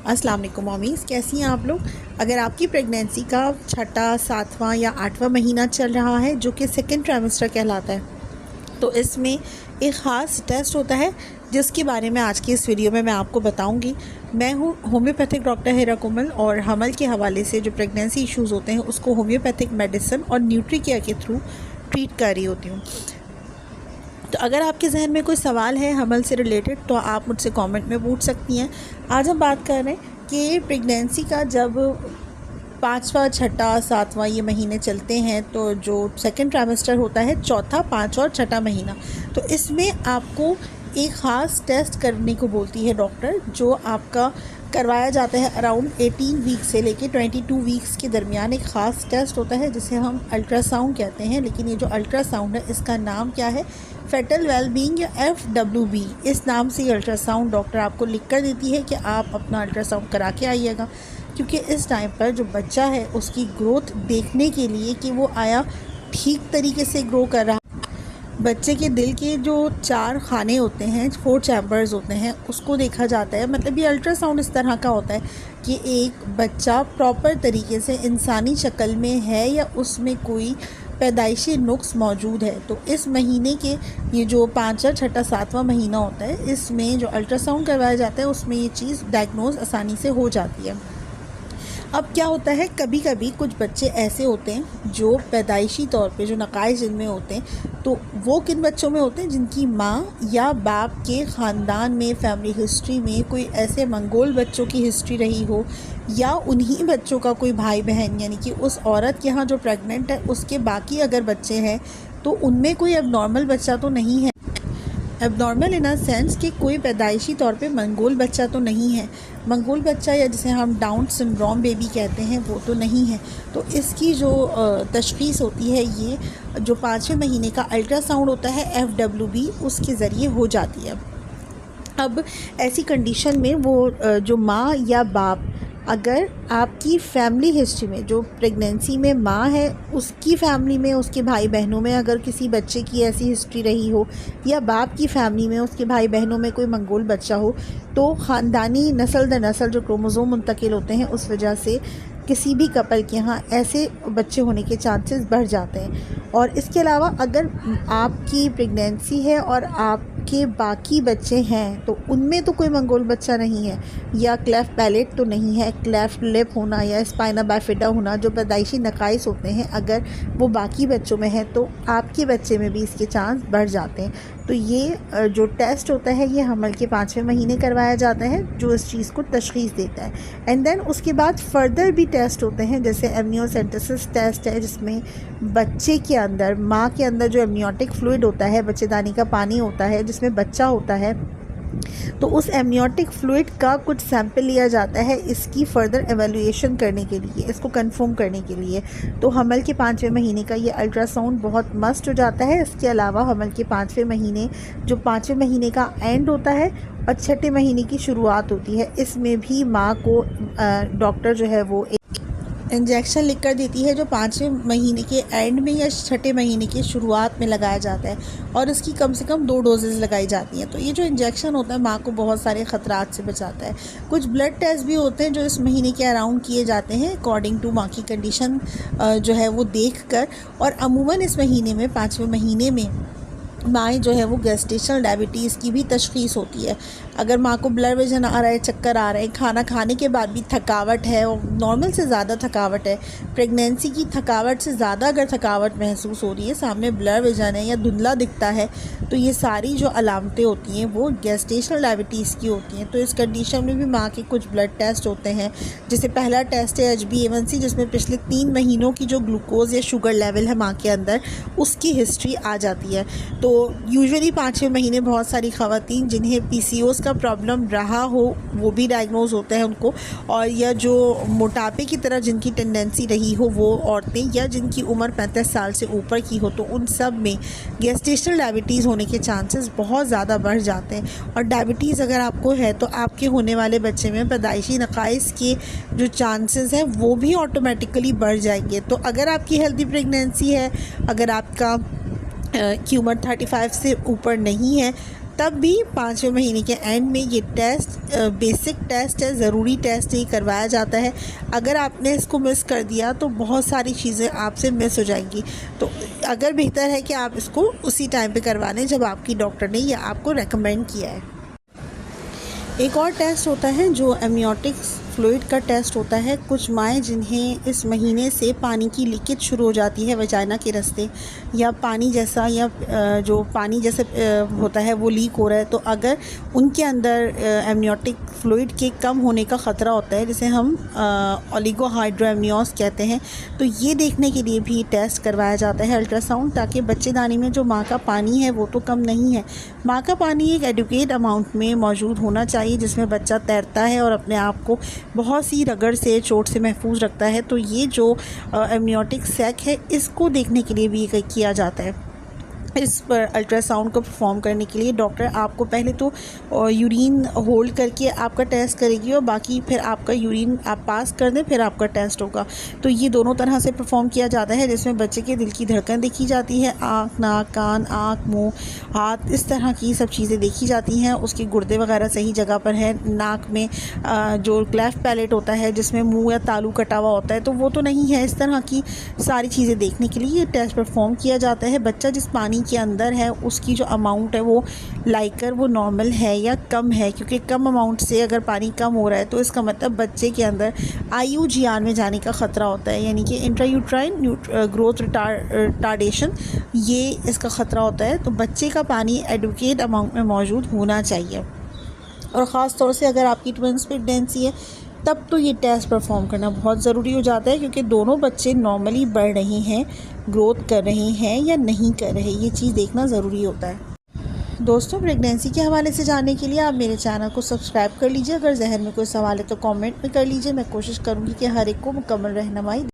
अस्सलाम वालेकुम मॉमीज़, कैसी हैं आप लोग। अगर आपकी प्रेगनेंसी का छठा, सातवां या आठवां महीना चल रहा है जो कि सेकेंड ट्राइमेस्टर कहलाता है, तो इसमें एक ख़ास टेस्ट होता है जिसके बारे में आज की इस वीडियो में मैं आपको बताऊंगी। मैं हूँ होम्योपैथिक डॉक्टर हिरा कोमल और हमल के हवाले से जो प्रेगनेंसी इश्यूज़ होते हैं उसको होम्योपैथिक मेडिसिन और न्यूट्री केयर के थ्रू ट्रीट कर रही होती हूँ। तो अगर आपके जहन में कोई सवाल है हमल से रिलेटेड तो आप मुझसे कमेंट में पूछ सकती हैं। आज हम बात कर रहे हैं कि प्रेगनेंसी का जब पाँचवा, छठा, सातवां ये महीने चलते हैं तो जो सेकंड ट्राइमेस्टर होता है, चौथा, पाँचवा और छठा महीना, तो इसमें आपको एक ख़ास टेस्ट करने को बोलती है डॉक्टर, जो आपका करवाया जाता है अराउंड 18 वीक से लेके 22 वीक्स के दरमियान। एक ख़ास टेस्ट होता है जिसे हम अल्ट्रासाउंड कहते हैं, लेकिन ये जो अल्ट्रासाउंड है इसका नाम क्या है, फेटल वेलबींग या FWB। इस नाम से अल्ट्रासाउंड डॉक्टर आपको लिख कर देती है कि आप अपना अल्ट्रासाउंड करा के आइएगा, क्योंकि इस टाइम पर जो बच्चा है उसकी ग्रोथ देखने के लिए कि वो आया ठीक तरीके से ग्रो कर रहा। बच्चे के दिल के जो 4 खाने होते हैं, 4 चैम्बर्स होते हैं, उसको देखा जाता है। मतलब ये अल्ट्रासाउंड इस तरह का होता है कि एक बच्चा प्रॉपर तरीके से इंसानी शक्ल में है या उसमें कोई पैदाइशी नुक्स मौजूद है। तो इस महीने के ये जो 5, 6, 7वां महीना होता है, इसमें जो अल्ट्रासाउंड करवाया जाता है उसमें ये चीज़ डायग्नोज आसानी से हो जाती है। अब क्या होता है, कभी कभी कुछ बच्चे ऐसे होते हैं जो पैदाइशी तौर पे जो नकाइश जिनमें होते हैं, तो वो किन बच्चों में होते हैं जिनकी माँ या बाप के ख़ानदान में, फैमिली हिस्ट्री में कोई ऐसे मंगोल बच्चों की हिस्ट्री रही हो, या उन्हीं बच्चों का कोई भाई बहन, यानी कि उस औरत के यहाँ जो प्रेग्नेंट है उसके बाकी अगर बच्चे हैं तो उनमें कोई एबनॉर्मल बच्चा तो नहीं है। एबनॉर्मल इन अ सेंस कि कोई पैदाइशी तौर पे मंगोल बच्चा तो नहीं है। मंगोल बच्चा या जिसे हम डाउन सिंड्रोम बेबी कहते हैं वो तो नहीं है। तो इसकी जो तशख़ीस होती है, ये जो 5वें महीने का अल्ट्रासाउंड होता है FWB, उसके ज़रिए हो जाती है। अब ऐसी कंडीशन में वो जो माँ या बाप, अगर आपकी फैमिली हिस्ट्री में जो प्रेगनेंसी में माँ है उसकी फैमिली में, उसके भाई बहनों में अगर किसी बच्चे की ऐसी हिस्ट्री रही हो, या बाप की फैमिली में उसके भाई बहनों में कोई मंगोल बच्चा हो, तो ख़ानदानी नस्ल दर नस्ल जो क्रोमोज़ोम मुंतकिल होते हैं उस वजह से किसी भी कपल के यहाँ ऐसे बच्चे होने के चांसेस बढ़ जाते हैं। और इसके अलावा अगर आपकी प्रेगनेंसी है और आपके बाकी बच्चे हैं तो उनमें तो कोई मंगोल बच्चा नहीं है, या क्लेफ्ट पैलेट तो नहीं है, क्लेफ्ट लिप होना या स्पाइना बाइफिडा होना, जो पैदाइशी नकाइस होते हैं, अगर वो बाकी बच्चों में है तो आपके बच्चे में भी इसके चांस बढ़ जाते हैं। तो ये जो टेस्ट होता है ये हमल के 5वें महीने करवाया जाता है, जो इस चीज़ को तशख़ीस देता है। एंड देन उसके बाद फर्दर भी टेस्ट होते हैं, जैसे एमनियोसेंटेसिस टेस्ट है, जिसमें बच्चे के अंदर, माँ के अंदर जो एमनियोटिक फ्लूइड होता है, बच्चेदानी का पानी होता है जिसमें बच्चा होता है, तो उस एमनियोटिक फ्लूइड का कुछ सैंपल लिया जाता है इसकी फ़र्दर एवेल्यूएशन करने के लिए, इसको कंफर्म करने के लिए। तो हमल के 5वें महीने का ये अल्ट्रासाउंड बहुत मस्ट हो जाता है। इसके अलावा हमल के 5वें महीने, जो 5वें महीने का एंड होता है और छठे महीने की शुरुआत होती है, इसमें भी माँ को डॉक्टर जो है वो इंजेक्शन लिख कर देती है, जो 5वें महीने के एंड में या छठे महीने की शुरुआत में लगाया जाता है, और इसकी कम से कम 2 डोजेज़ लगाई जाती हैं। तो ये जो इंजेक्शन होता है माँ को बहुत सारे ख़तरात से बचाता है। कुछ ब्लड टेस्ट भी होते हैं जो इस महीने के अराउंड किए जाते हैं अकॉर्डिंग टू माँ की कंडीशन जो है वो देख कर। और अमूमन इस महीने में, 5वें महीने में, माँ जो है वो गेस्टेशनल डायबिटीज़ की भी तशख़ीस होती है। अगर माँ को ब्लड विजन आ रहा है, चक्कर आ रहे हैं, खाना खाने के बाद भी थकावट है और नॉर्मल से ज़्यादा थकावट है, प्रेगनेंसी की थकावट से ज़्यादा अगर थकावट महसूस हो रही है, सामने ब्लड विजन है या धुंधला दिखता है, तो ये सारी जो अलामतें होती हैं वो गेस्टेशनल डायबिटीज़ की होती हैं। तो इस कंडीशन में भी माँ के कुछ ब्लड टेस्ट होते हैं, जैसे पहला टेस्ट है HbA1c, जिसमें पिछले 3 महीनों की जो ग्लूकोज़ या शुगर लेवल है माँ के अंदर, उसकी हिस्ट्री आ जाती है। तो यूजुअली 5वें महीने बहुत सारी ख़वातीन जिन्हें PCOS का प्रॉब्लम रहा हो वो भी डायग्नोज होता है उनको, और या जो मोटापे की तरह जिनकी टेंडेंसी रही हो वो औरतें, या जिनकी उम्र 35 साल से ऊपर की हो, तो उन सब में गेस्टेशनल डायबिटीज़ होने के चांसेस बहुत ज़्यादा बढ़ जाते हैं। और डायबिटीज़ अगर आपको है तो आपके होने वाले बच्चे में पैदाइशी नकाइस के जो चांसेस हैं वो भी ऑटोमेटिकली बढ़ जाएंगे। तो अगर आपकी हेल्दी प्रेगनेंसी है, अगर आपका की उम्र 35 से ऊपर नहीं है, तब भी 5वें महीने के एंड में ये टेस्ट बेसिक टेस्ट है, ज़रूरी टेस्ट ही करवाया जाता है। अगर आपने इसको मिस कर दिया तो बहुत सारी चीज़ें आपसे मिस हो जाएंगी। तो अगर बेहतर है कि आप इसको उसी टाइम पे करवा लें जब आपकी डॉक्टर ने या आपको रेकमेंड किया है। एक और टेस्ट होता है जो एमनियोटिक फ्लूइड का टेस्ट होता है। कुछ माएँ जिन्हें इस महीने से पानी की लीकेज शुरू हो जाती है वजाइना के रास्ते, या पानी जैसा या जो पानी जैसे होता है वो लीक हो रहा है, तो अगर उनके अंदर एमनियोटिक फ्लूइड के कम होने का ख़तरा होता है, जिसे हम ओलिगोहाइड्रोएमनियोस कहते हैं, तो ये देखने के लिए भी टेस्ट करवाया जाता है अल्ट्रासाउंड, ताकि बच्चेदानी में जो माँ का पानी है वो तो कम नहीं है, माँ का पानी एक एडुकेट अमाउंट में मौजूद होना चाहिए, जिसमें बच्चा तैरता है और अपने आप को बहुत सी रगड़ से, चोट से महफूज रखता है। तो ये जो एमनियोटिक सैक है, इसको देखने के लिए भी किया जाता है। इस पर अल्ट्रासाउंड को परफॉर्म करने के लिए डॉक्टर आपको पहले तो यूरिन होल्ड करके आपका टेस्ट करेगी, और बाकी फिर आपका यूरिन आप पास कर दें फिर आपका टेस्ट होगा। तो ये दोनों तरह से परफॉर्म किया जाता है, जिसमें बच्चे के दिल की धड़कन देखी जाती है, आँख, नाक, कान, आँख, मुंह, हाथ, इस तरह की सब चीज़ें देखी जाती हैं। उसके गुर्दे वगैरह सही जगह पर है, नाक में जो क्लेफ्ट पैलेट होता है जिसमें मुँह या तालू कटा हुआ होता है तो वो तो नहीं है। इस तरह की सारी चीज़ें देखने के लिए ये टेस्ट परफॉर्म किया जाता है। बच्चा जिस पानी के अंदर है उसकी जो अमाउंट है वो लाइकर वो नॉर्मल है या कम है, क्योंकि कम अमाउंट से अगर पानी कम हो रहा है तो इसका मतलब बच्चे के अंदर IUGR में जाने का ख़तरा होता है, यानी कि इंट्रायूट्राइन ग्रोथ रिटार्डेशन, ये इसका ख़तरा होता है। तो बच्चे का पानी एडुकेट अमाउंट में मौजूद होना चाहिए, और ख़ास तौर से अगर आपकी ट्विंस प्रेगनेंसी है तब तो ये टेस्ट परफॉर्म करना बहुत ज़रूरी हो जाता है, क्योंकि दोनों बच्चे नॉर्मली बढ़ रहे हैं, ग्रोथ कर रहे हैं या नहीं कर रहे, ये चीज़ देखना ज़रूरी होता है। दोस्तों, प्रेगनेंसी के हवाले से जानने के लिए आप मेरे चैनल को सब्सक्राइब कर लीजिए। अगर जहन में कोई सवाल है तो कमेंट में कर लीजिए, मैं कोशिश करूँगी कि हर एक को मुकम्मल रहनुमाई